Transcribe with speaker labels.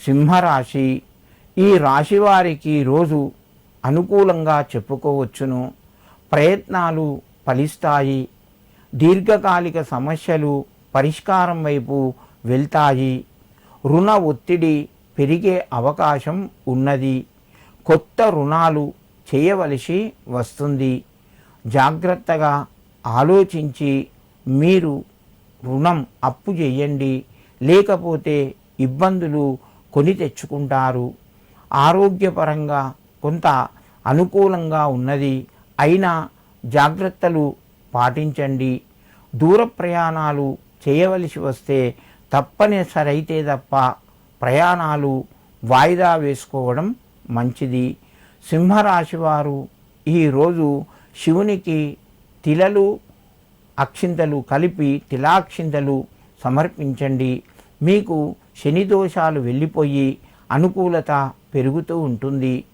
Speaker 1: సింహరాశి. ఈ రాశి వారికి రోజు అనుకూలంగా చెప్పుకోవచ్చును. ప్రయత్నాలు ఫలిస్తాయి. దీర్ఘకాలిక సమస్యలు పరిష్కారం వైపు వెళ్తాయి. రుణ ఒత్తిడి పెరిగే అవకాశం ఉన్నది. కొత్త రుణాలు చేయవలసి వస్తుంది. జాగ్రత్తగా ఆలోచించి మీరు రుణం అప్పు చేయండి, లేకపోతే ఇబ్బందులు కొని తెచ్చుకుంటారు. ఆరోగ్యపరంగా కొంత అనుకూలంగా ఉన్నది, అయినా జాగ్రత్తలు పాటించండి. దూర ప్రయాణాలు చేయవలసి వస్తే తప్పనిసరైతే తప్ప ప్రయాణాలు వాయిదా వేసుకోవడం మంచిది. సింహరాశి వారు ఈరోజు శివునికి తిలలు అక్షింతలు కలిపి తిలాక్షింతలు సమర్పించండి. మీకు శని దోషాలు వెళ్ళిపోయి అనుకూలత పెరుగుతూ ఉంటుంది.